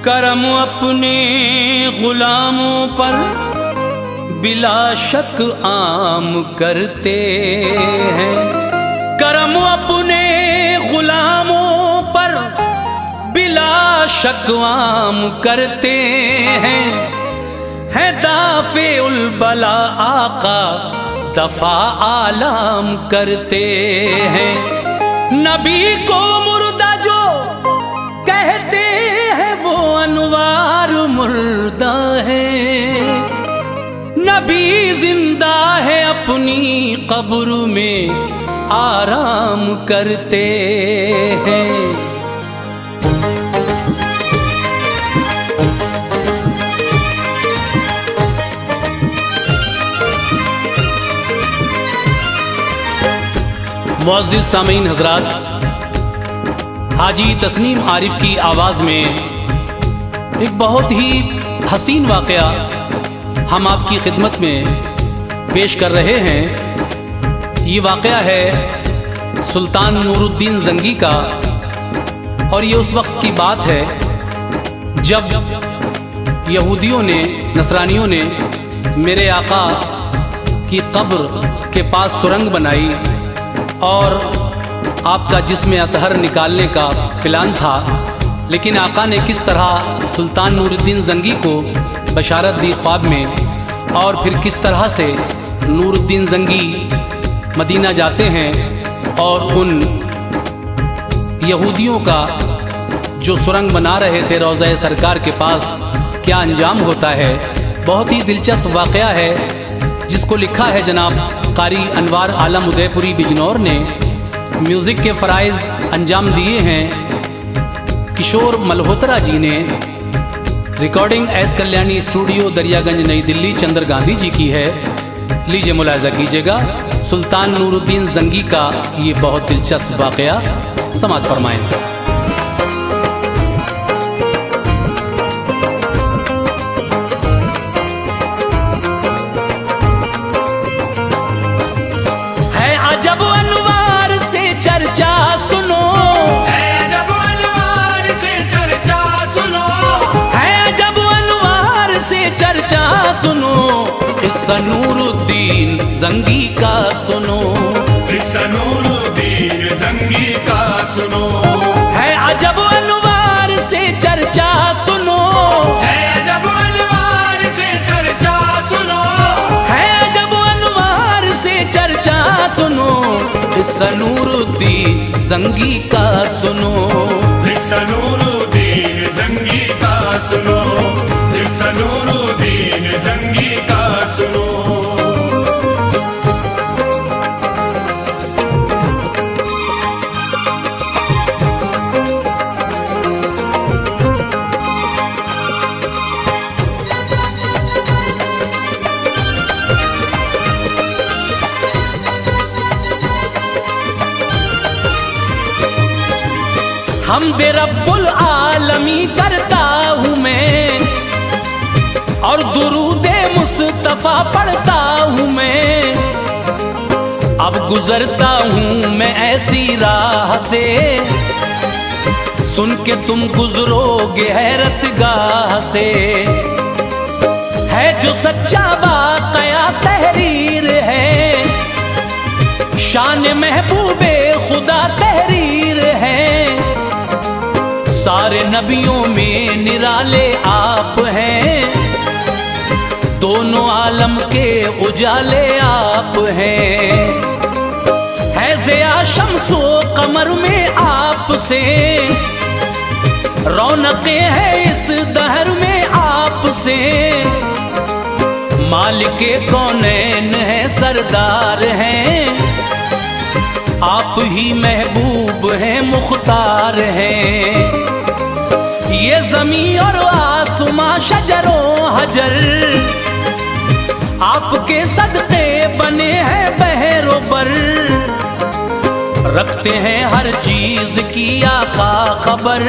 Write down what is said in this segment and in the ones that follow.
करम अपने गुलामों पर बिला शक आम करते हैं। करम अपने गुलामों पर बिला शक आम करते हैं। है दाफे उल बला आका दफा आलाम करते हैं। नबी को मुर्दा जो कहते हैं वो अनवार मुर्दा है। नबी जिंदा है अपनी कब्र में आराम करते हैं। मुअज़्ज़िज़ सामीन हज़रात, हाजी तस्नीम आरिफ की आवाज़ में एक बहुत ही हसीन वाक़या हम आपकी खिदमत में पेश कर रहे हैं। ये वाक़या है सुल्तान नूरुद्दीन ज़ंगी का, और ये उस वक्त की बात है जब यहूदियों ने, नसरानियों ने मेरे आका की कब्र के पास सुरंग बनाई और आपका जिस्म अतहर निकालने का प्लान था। लेकिन आका ने किस तरह सुल्तान नूरुद्दीन ज़ंगी को बशारत दी ख्वाब में, और फिर किस तरह से नूरुद्दीन ज़ंगी मदीना जाते हैं और उन यहूदियों का जो सुरंग बना रहे थे रोज़ा सरकार के पास क्या अंजाम होता है। बहुत ही दिलचस्प वाक़या है जिसको लिखा है जनाब कारी अनवार आलम उदयपुरी बिजनौर ने। म्यूज़िक के फ़राइज़ अंजाम दिए हैं किशोर मल्होत्रा जी ने। Recording S Kalyani studio Daryaganj नई दिल्ली चंद्र गांधी जी की है। लीजिए मुलाहिज़ा कीजिएगा सुल्तान नूरुद्दीन ज़ंगी का ये बहुत दिलचस्प वाक़या, समाअत फरमाएं। चर्चा सुनो, है जब अनवार से चर्चा सुनो, है जब अनवार से चर्चा सुनो, इस नूरुद्दीन ज़ंगी का सुनो, इस नूरुद्दीन ज़ंगी का सुनो। है अजब अनवार से चर्चा सुनो, है अजब अनवार से चर्चा सुनो, है अजब अनवार से चर्चा सुनो, इस नूरुद्दीन ज़ंगी का सुनो, इस नूरुद्दीन ज़ंगी का सुनो, इस नूरुद्दीन ज़ंगी का सुनो। हमदे रब्बुल आलमी करता हूँ मैं, और दुरूदे मुस्तफ़ा पढ़ता हूँ मैं। अब गुजरता हूँ मैं ऐसी राह से, सुन के तुम गुजरोगे हैरतगाह से। है जो सच्चा वाक़या तहरीर है, शान महबूबे खुदा तहरीर है। सारे नबियों में निराले आप हैं, दोनों आलम के उजाले आप हैं। है ज़िया शम्सो कमर में आपसे, रौनकें हैं इस दहर में आपसे। मालिके कौनैन है, सरदार हैं, आप ही महबूब हैं, मुख्तार हैं। ये ज़मीं और आसमां शजरों हजर, आपके सदक़े बने हैं बहरों पर। रखते हैं हर चीज़ की आका खबर,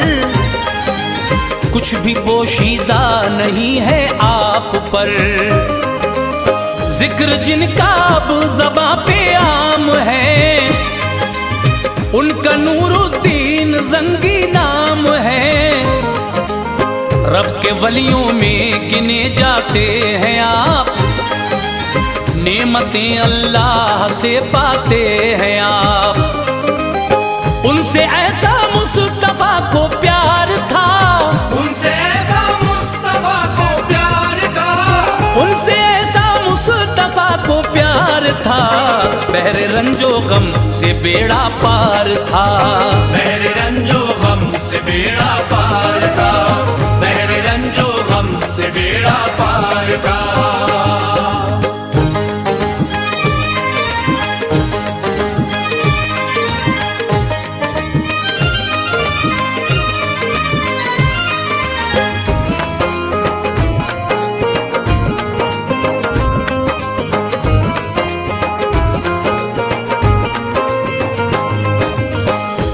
कुछ भी पोशीदा नहीं है आप पर। जिक्र जिनका अब ज़बां पे आम है, उनका नूरुद्दीन ज़ंगी नाम है। वलियों में गिने जाते हैं आप, नेमतें अल्लाह से पाते हैं आप। उनसे ऐसा मुस्तफा को प्यार था, उनसे ऐसा मुस्तफा को प्यार था, उनसे ऐसा मुस्तफा को प्यार था, बहरे रंजो गम से बेड़ा पार था, बहरे रंजो गम से बेड़ा पार था, बहरे रंजो गम से बेड़ा पार था।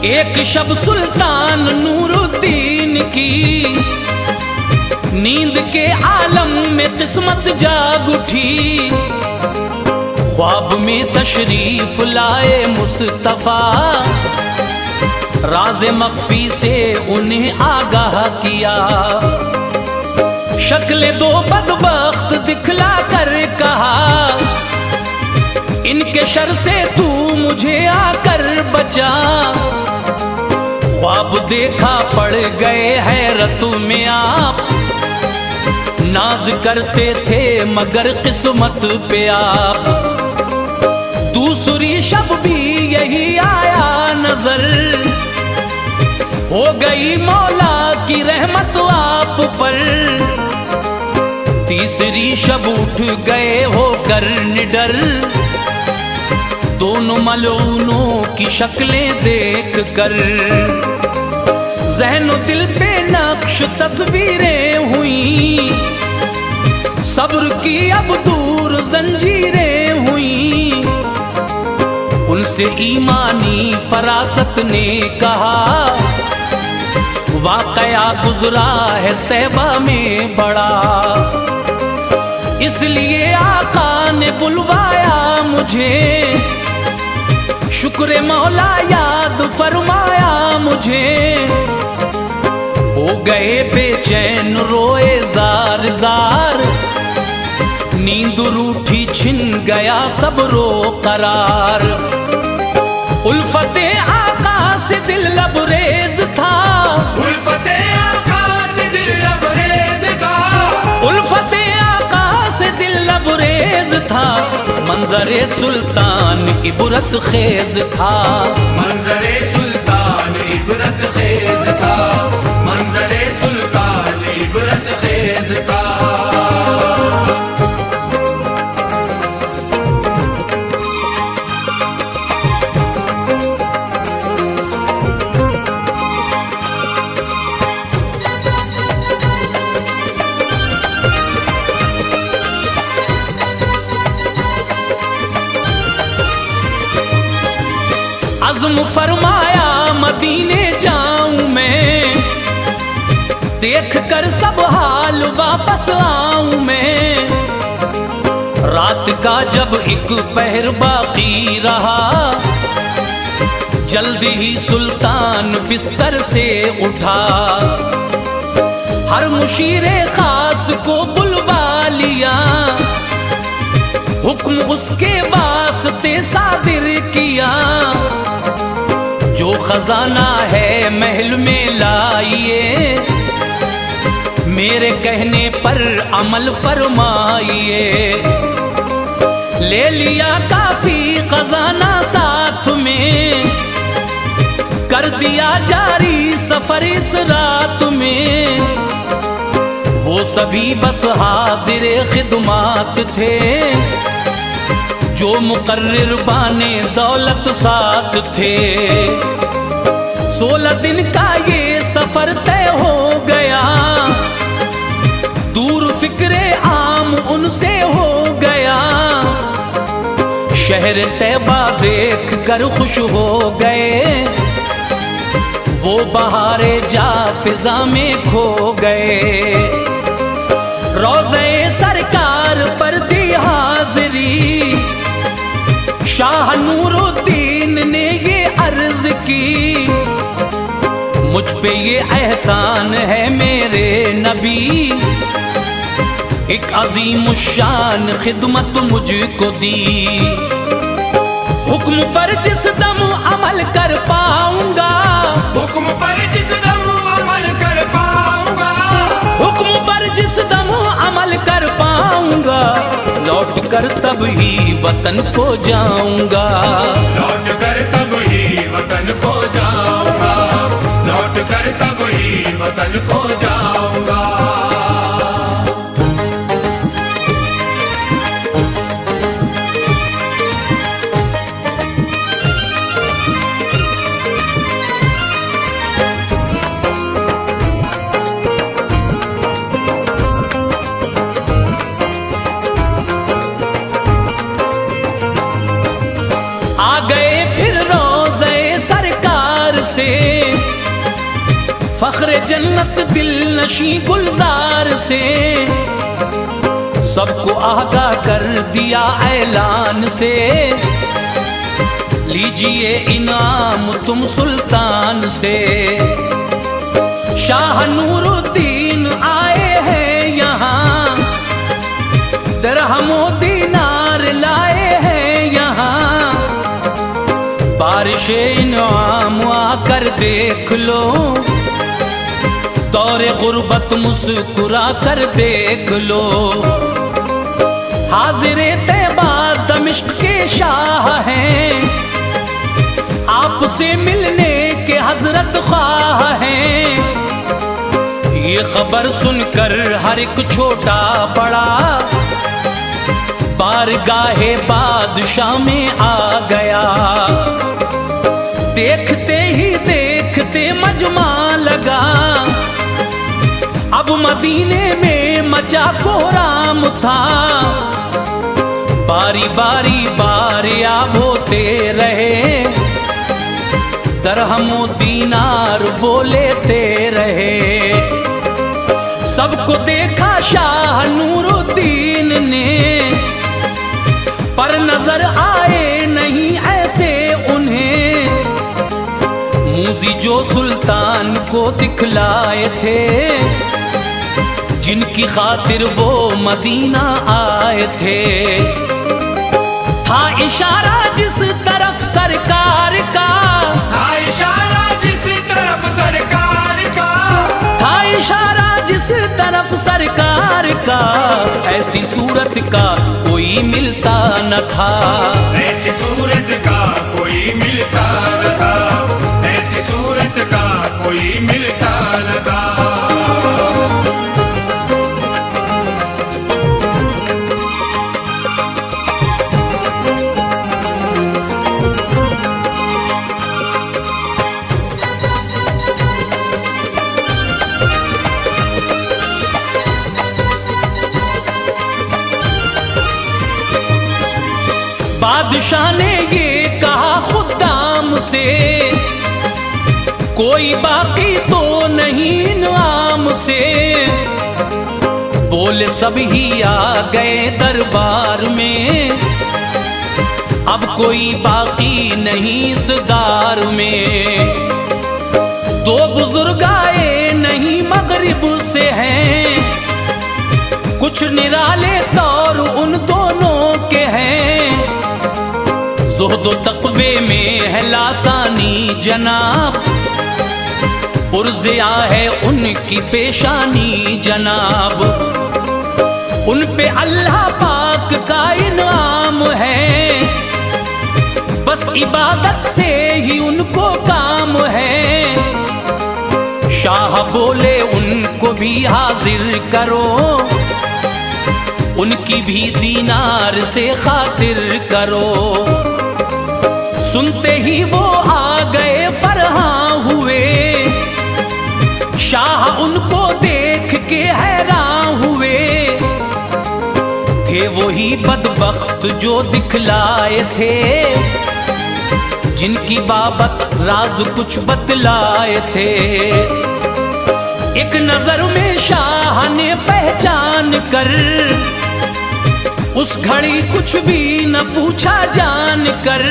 एक शब सुल्तान नूरुद्दीन की नींद के आलम में किस्मत जाग उठी, ख्वाब में तशरीफ लाए मुस्तफा, राज मख्फी से उन्हें आगाह किया। शक्ल दो बदबख्त दिखला कर कहा, इनके शर से तू मुझे आकर बचा। ख्वाब देखा पड़ गए हैरत में आप, नाज करते थे मगर किस्मत पे आप। दूसरी शब भी यही आया नजर, हो गई मौला की रहमत आप पर। तीसरी शब उठ गए होकर निडर, दोनों मलूनों की शक्लें देख कर। ज़हन दिल पे नक्श तस्वीरें हुई, सब्र की अब दूर जंजीरें हुई। उनसे ईमानी फरासत ने कहा, वाकया गुजरा है तैबा में बड़ा, इसलिए आका ने बुलवाया मुझे। शुक्र मौला याद फरमाया मुझे, हो गए बेचैन रोए जार जार, नींद रूठी छिन गया सब्रो करार। उल्फते आका से दिल लबरेज था, उल्फते आका से दिल लबरेज था, उल्फते आका से दिल लबरेज था। मंजरे सुल्तान इबरत खेज था, मंजरे सुल्तान इबरत खेज था, मंजरे सुल्तान इबरत खेज था। अज़्म फरमाया मदीने जाऊं मैं, देख कर सब हाल वापस आऊं मैं। रात का जब एक पहर बाकी रहा, जल्दी ही सुल्तान बिस्तर से उठा। हर मुशीरे खास को बुलवा लिया, हुक्म उसके वास्ते सादिर किया। जो खजाना है महल में लाइए, मेरे कहने पर अमल फरमाइए। ले लिया काफी खजाना साथ में, कर दिया जारी सफर इस रात में। वो सभी बस हाजिर खिदमात थे, जो मुकर्रिर बाने दौलत साथ थे। 16 दिन का ये सफर तय हो गया, दूर फिक्रे आम उनसे हो गया। शहर तैबा देख कर खुश हो गए, वो बहारे जा फिजा में खो गए। रोज़े सरकार पर दी हाजिरी, शाह नूरुद्दीन ने ये अर्ज की। मुझ पे ये एहसान है मेरे नबी, एक अजीम शान खिदमत मुझको दी। हुक्म पर जिस दम अमल कर पाऊंगा, हुक्म पर जिस दम अमल कर पाऊंगा, हुक्म पर जिस दम अमल कर पाऊंगा, लौट कर तब ही वतन को जाऊंगा। लौट कर तब ही वतन को जाऊंगा, लौट कर तब ही वतन को जाऊंगा। फख्र जन्नत दिल नशी गुलजार से, सबको आगाह कर दिया ऐलान से, लीजिए इनाम तुम सुल्तान से। शाह नूरुद्दीन आए हैं यहाँ, दिरहमो दीनार लाए हैं यहाँ, बारिश इनाम आकर देख लो, दौरे गुर्बत मुस्कुरा कर देख लो। हाजिरे तैबा दमिश्क के शाह हैं, आपसे मिलने के हजरत ख्वाह हैं। ये खबर सुनकर हर एक छोटा बड़ा बारगाहे बादशाह में आ गया। देखते ही देखते मजमा लगा, अब मदीने में मचा कोहराम था। बारी बारी बारियाब होते रहे, दरहमो दीनार वो लेते रहे। सबको देखा शाह नूरुद्दीन ने, पर नजर आए नहीं ऐसे उन्हें, मूजी जो सुल्तान को दिखलाए थे, जिनकी खातिर वो मदीना आए थे। था इशारा जिस तरफ सरकार का, था इशारा जिस तरफ सरकार का, था इशारा जिस तरफ सरकार का, ऐसी सूरत का कोई मिलता न था। ऐसी सूरत का कोई मिलता न था, ऐसी सूरत का कोई मिलता न था। बादशाह ने ये कहा खुदाम से, कोई बाकी तो नहीं इनाम से। बोले सब ही आ गए दरबार में, अब कोई बाकी नहीं इस दार में। दो बुजुर्ग आए नहीं मगरिब से हैं, कुछ निराले तौर उन दोनों के हैं। ज़ुहद तक़वे में है लासानी जनाब, पुरज़िया है उनकी पेशानी जनाब। उन पे अल्लाह पाक का इनाम है, बस इबादत से ही उनको काम है। शाह बोले उनको भी हाजिर करो, उनकी भी दीनार से खातिर करो। सुनते ही वो आ गए फरहां हुए, शाह उनको देख के हैरान हुए। थे वही बदबख्त जो दिखलाए थे, जिनकी बाबत राज कुछ बतलाए थे। एक नजर में शाह ने पहचान कर, उस घड़ी कुछ भी न पूछा जान कर,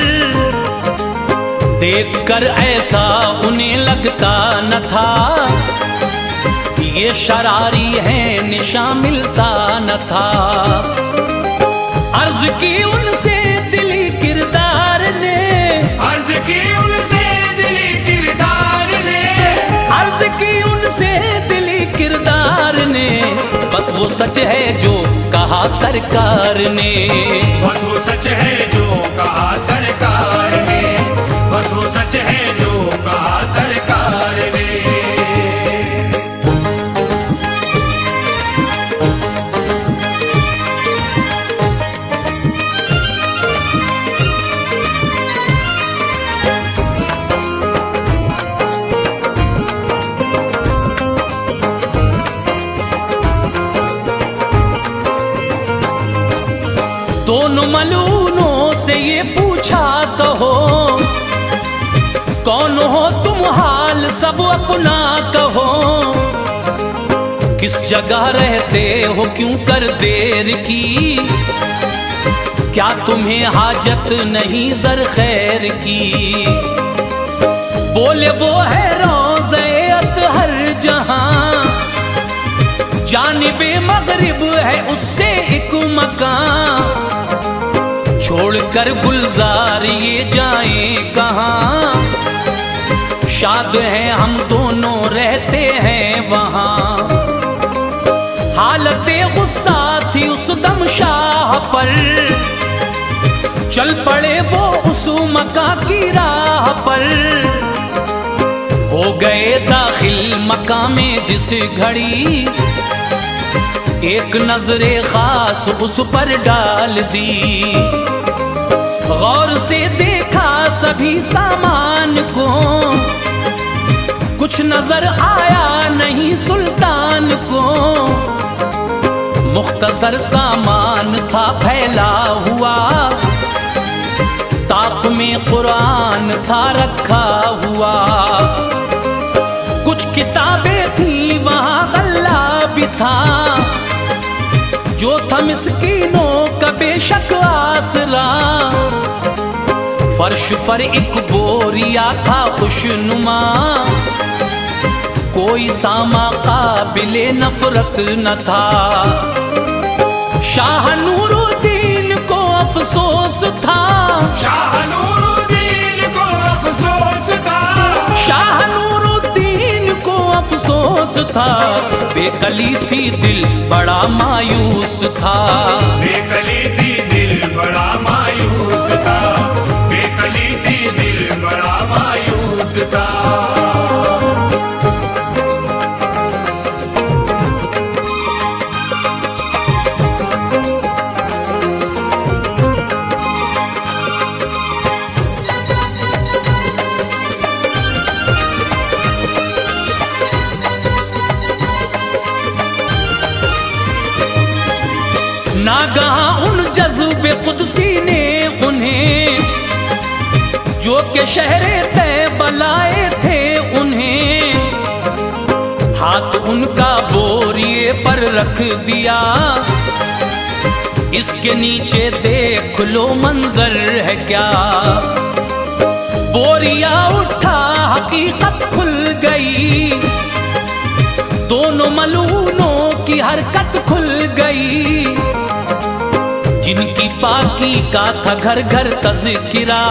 देखकर ऐसा उन्हें लगता न था, ये शरारी है निशा मिलता न था। अर्ज की उनसे दिली किरदार ने, अर्ज की उनसे दिली किरदार ने, अर्ज की उनसे दिली किरदार ने, बस वो सच है जो कहा सरकार ने, बस वो सच है जो कहा सरकार ने, बस वो सच है जो कहा सरकार ने। दोनों मलूनों से ये पूछा कहो, कौन हो तुम हाल सब अपना कहो, किस जगह रहते हो क्यों कर देर की, क्या तुम्हें हाजत नहीं जर खैर की। बोले वो है रोज़े अतहर जहां, जानिबे मगरिब है उससे एक मकान, छोड़कर गुलजार ये जाएं कहाँ, शाद हैं हम दोनों रहते हैं वहाँ। हालते गुस्सा थी उस दम शाह पर, चल पड़े वो उस मका की राह पर, हो गए दाखिल मका में जिस घड़ी, एक नजरे खास उस पर डाल दी। गौर से देखा सभी सामान को, कुछ नजर आया नहीं सुल्तान को, मुख्तसर सामान था फैला हुआ, ताक में कुरान था रखा हुआ, कुछ किताबें थी वहां गल्ला भी था, जो था मिस्कीनों का बेशक आसरा। फर्श पर एक बोरिया था खुशनुमा, कोई सामा काबिले नफरत न था। शाह नूरुद्दीन को अफसोस था, शाह नूरुद्दीन को अफसोस था, शाह नूरुद्दीन को अफसोस था, बेकली थी दिल बड़ा मायूस था, बेकली थी दिल बड़ा मायूस था, बेकली थी दिल बड़ा मायूस था। नागहां उन जज्बे कुदसी ने उन्हें, जो के शहरे तैबा लाए थे उन्हें, हाथ उनका बोरिए पर रख दिया, इसके नीचे देख लो मंजर है क्या। बोरिया उठा हकीकत खुल गई, दोनों मलूनों की हरकत खुल गई, जिनकी पाकी का था घर घर तज़किरा,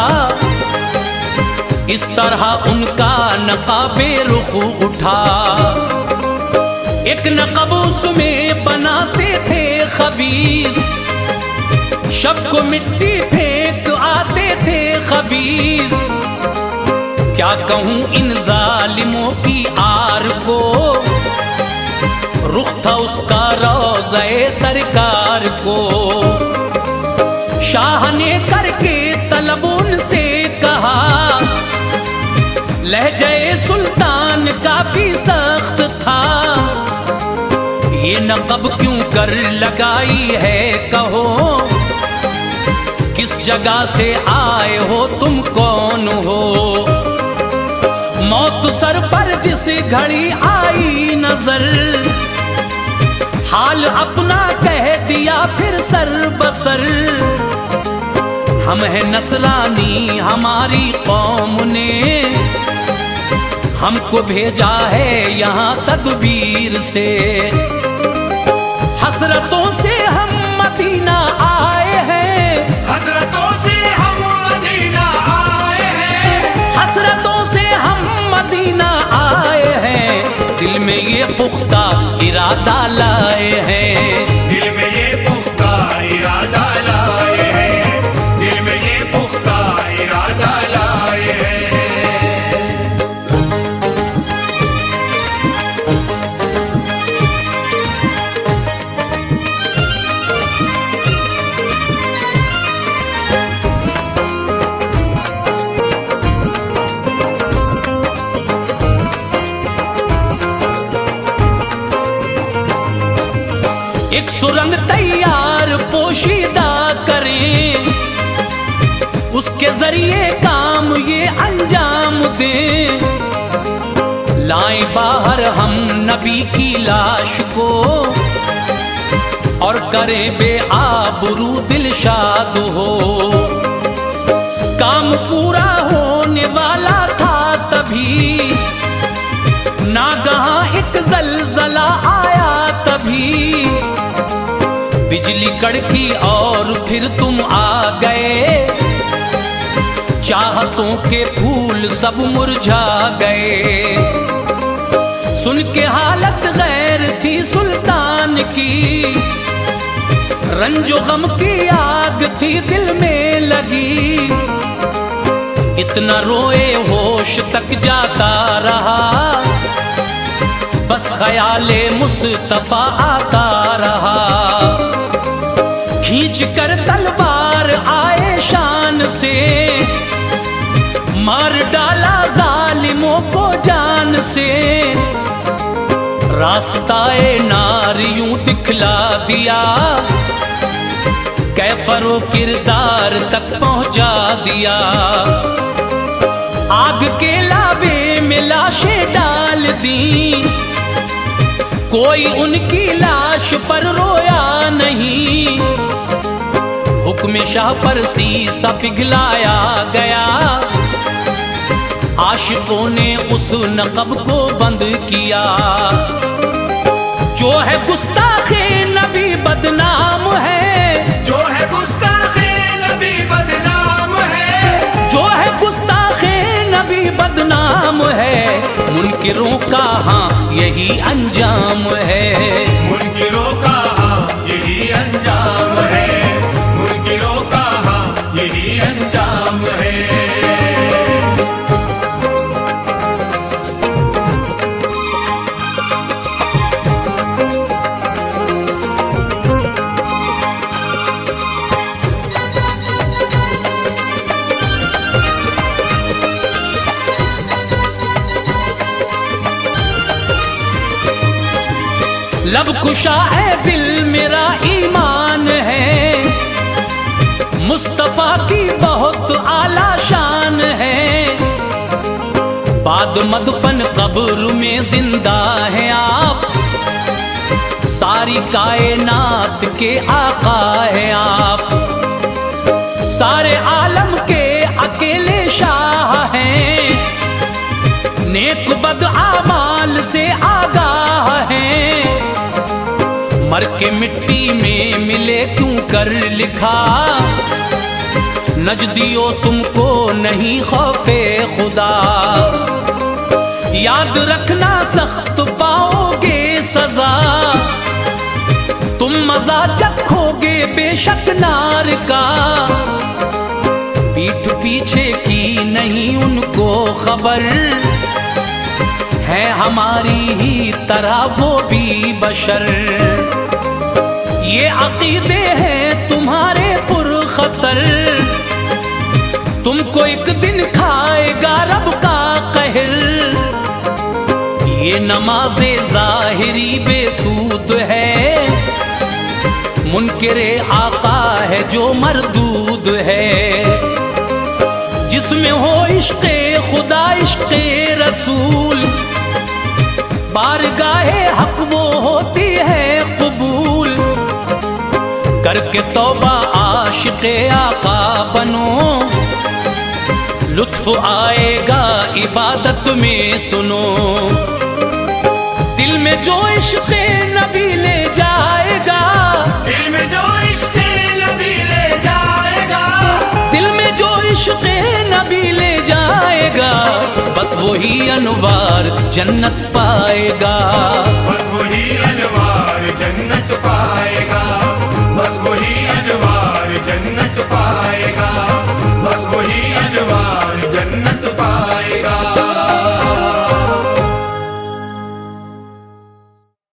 इस तरह उनका नकाबे रुख उठा। एक नक़ब उसमें बनाते थे खबीस, शब को मिट्टी फेंक आते थे खबीस। क्या कहूँ इन जालिमों की आर को, रुख था उसका रोज़े सरकार को। शाह ने करके तलब उनसे कहा, लहजे सुल्तान काफी सख्त था, ये नक़ब क्यों कर लगाई है कहो, किस जगह से आए हो तुम कौन हो। मौत सर पर जिस घड़ी आई नजर, हाल अपना कह दिया फिर सर बसर। हम हैं नसरानी, हमारी कौम ने हमको भेजा है यहाँ तदबीर से। हसरतों से हम मदीना आए हैं, हसरतों से हम मदीना आए हैं, हसरतों से हम मदीना आए हैं। दिल में ये पुख्ता इरादा लाए हैं, दिल में ये पुख्ता इरादा लाए हैं, दिल में ये पुख्ता इरादा लाए हैं। एक सुरंग तैयार पोशीदा करें, उसके जरिए काम ये अंजाम दें। लाएं बाहर हम नबी की लाश को और करें बेआबरू दिलशाद हो। काम पूरा होने वाला था तभी, नागहां एक जलजला आया तभी। बिजली कड़की और फिर तुम आ गए, चाहतों के फूल सब मुरझा गए। सुन के हालत गैर थी सुल्तान की, रंजो गम की आग थी दिल में लगी। इतना रोए होश तक जाता रहा, बस ख्याले मुस्तफा आता रहा। खींच कर तलवार आए शान से, मार डाला जालिमों को जान से। रास्ताए नार यूं दिखला दिया, कैफरो किरदार तक पहुंचा दिया। आग के लावे में लाशें डाल दी, कोई उनकी लाश पर रोया नहीं। हुक्म शाह पर शीशा पिघलाया गया, आशिकों ने उस नक़ब को बंद किया। जो है गुस्ताखे नबी बदनाम है, जो है गुस्ताखे नबी बदनाम है, जो है गुस्ताखे नबी बदनाम है। मुनकिरों का हाँ यही अंजाम है, मुनकिरों का हाँ यही अंजाम है, मुनकिरों का हाँ यही अंजाम है। लब खुशा है दिल मेरा ईमान है, मुस्तफा की बहुत आला शान है। बाद मदफन कब्र में जिंदा है आप, सारी कायनात के आका है आप। सारे आलम के अकेले शाह हैं, नेक बद आमाल से आगाह हैं। मर के मिट्टी में मिले क्यों कर लिखा, नजदियो तुमको नहीं खौफे खुदा। याद रखना सख्त पाओगे सजा, तुम मजा चखोगे बेशक नार का। पीठ पीछे की नहीं उनको खबर, है हमारी ही तरह वो भी बशर। ये अकीदे हैं तुम्हारे पुरखतर, तुमको एक दिन खाएगा रब का कहर। ये नमाज़े ज़ाहिरी बेसूद है, मुनकिरे आका है जो मरदूद है। जिसमें हो इश्क़े खुदा इश्क़े रसूल, बारगाहे हक वो होती है कबूल। करके तौबा आशिक़े आका बनो, लुत्फ आएगा इबादत में सुनो। दिल में जो इश्क़ नबी ले जाएगा, दिल में जो इश्क़ नबी ले जाएगा, दिल में जो इश्क़ नबी ले जाएगा, बस वही अनवार जन्नत पाएगा। बस